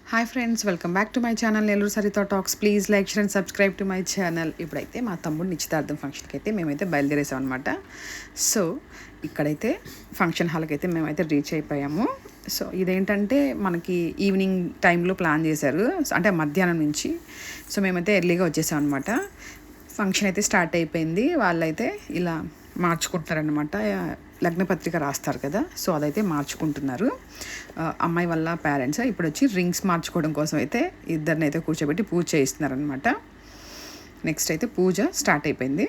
Hi friends, welcome back to my channel Nellore Saritha talks. Please like share and subscribe to my channel. ఇప్పుడైతే మా తమ్ముడు నిశ్చితార్థం ఫంక్షన్కి అయితే మేమైతే బయలుదేరేసాం అనమాట. సో ఇక్కడైతే ఫంక్షన్ హాల్కి అయితే మేమైతే రీచ్ అయిపోయాము. సో ఇదేంటంటే మనకి ఈవినింగ్ టైంలో ప్లాన్ చేశారు, అంటే మధ్యాహ్నం నుంచి. సో మేమైతే ఎర్లీగా వచ్చేసాం అనమాట. ఫంక్షన్ అయితే స్టార్ట్ అయిపోయింది. వాళ్ళైతే ఇలా మార్చుకుంటున్నారనమాట, లగ్నపత్రిక రాస్తారు కదా, సో అదైతే మార్చుకుంటున్నారు. అమ్మాయి వాళ్ళ పేరెంట్స్ ఇప్పుడు వచ్చి రింగ్స్ మార్చుకోవడం కోసం అయితే ఇద్దరిని అయితే కూర్చోబెట్టి పూజ చేయిస్తున్నారనమాట. నెక్స్ట్ అయితే పూజ స్టార్ట్ అయిపోయింది.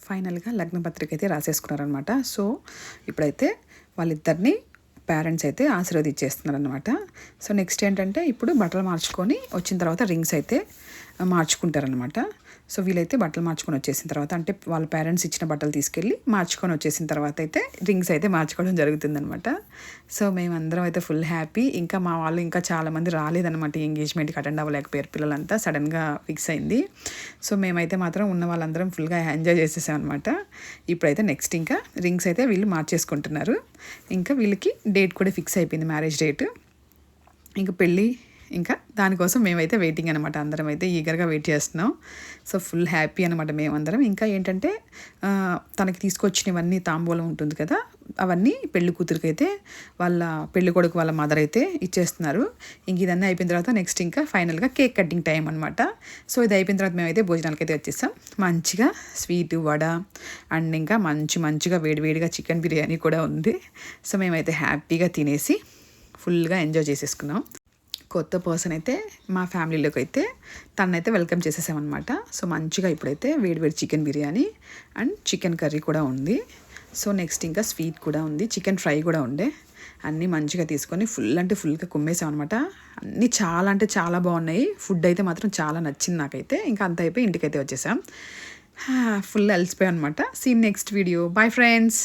ఫైనల్గా లగ్నపత్రిక అయితే రాసేసుకున్నారనమాట. సో ఇప్పుడైతే వాళ్ళిద్దరిని పేరెంట్స్ అయితే ఆశీర్వదించేస్తున్నారనమాట. సో నెక్స్ట్ ఏంటంటే ఇప్పుడు బట్టలు మార్చుకొని వచ్చిన తర్వాత రింగ్స్ అయితే మార్చుకుంటారనమాట. సో వీళ్ళైతే బట్టలు మార్చుకొని వచ్చేసిన తర్వాత, అంటే వాళ్ళ పేరెంట్స్ ఇచ్చిన బట్టలు తీసుకెళ్ళి మార్చుకొని వచ్చేసిన తర్వాత అయితే రింగ్స్ అయితే మార్చుకోవడం జరుగుతుందనమాట. సో మేమందరం అయితే ఫుల్ హ్యాపీ. ఇంకా మా వాళ్ళు ఇంకా చాలామంది రాలేదనమాట ఈ ఎంగేజ్మెంట్కి అటెండ్ అవ్వలేకపోయారు. పిల్లలంతా సడన్గా ఫిక్స్ అయింది. సో మేమైతే మాత్రం ఉన్న వాళ్ళందరం ఫుల్గా ఎంజాయ్ చేసేసాం అనమాట. ఇప్పుడైతే నెక్స్ట్ ఇంకా రింగ్స్ అయితే వీళ్ళు మార్చేసుకుంటున్నారు. ఇంకా వీళ్ళకి డేట్ కూడా ఫిక్స్ అయిపోయింది, మ్యారేజ్ డేట్. ఇంకా పెళ్ళి ఇంకా దానికోసం మేమైతే వెయిటింగ్ అనమాట. అందరం అయితే ఈగర్గా వెయిట్ చేస్తున్నాం. సో ఫుల్ హ్యాపీ అనమాట మేమందరం. ఇంకా ఏంటంటే తనకి తీసుకొచ్చినవన్నీ తాంబూలం ఉంటుంది కదా, అవన్నీ పెళ్లి కూతురికి అయితే వాళ్ళ పెళ్లి కొడుకు వాళ్ళ మదర్ అయితే ఇచ్చేస్తున్నారు. ఇంక ఇదన్నీ అయిపోయిన తర్వాత నెక్స్ట్ ఇంకా ఫైనల్గా కేక్ కటింగ్ టైం అనమాట. సో ఇది అయిపోయిన తర్వాత మేమైతే భోజనాలకి అయితే వచ్చేసాం. మంచిగా స్వీట్ వడ అండ్ ఇంకా మంచిగా వేడివేడిగా చికెన్ బిర్యానీ కూడా ఉంది. సో మేమైతే హ్యాపీగా తినేసి ఫుల్గా ఎంజాయ్ చేసేసుకున్నాం. కొత్త పర్సన్ అయితే మా ఫ్యామిలీలోకి అయితే తనైతే వెల్కమ్ చేసేసామన్నమాట. సో మంచిగా ఇప్పుడైతే వేడివేడి chicken biryani and chicken curry కూడా ఉంది. సో నెక్స్ట్ ఇంకా స్వీట్ కూడా ఉంది, చికెన్ ఫ్రై కూడా ఉండే. అన్నీ మంచిగా తీసుకొని ఫుల్గా కుమ్మేసాం అనమాట. అన్నీ చాలా అంటే చాలా బాగున్నాయి. ఫుడ్ అయితే మాత్రం చాలా నచ్చింది నాకైతే. ఇంకా అంత అయిపోయి ఇంటికైతే వచ్చేసాం. ఫుల్ అలసిపోయాం అనమాట. See next video. Bye friends.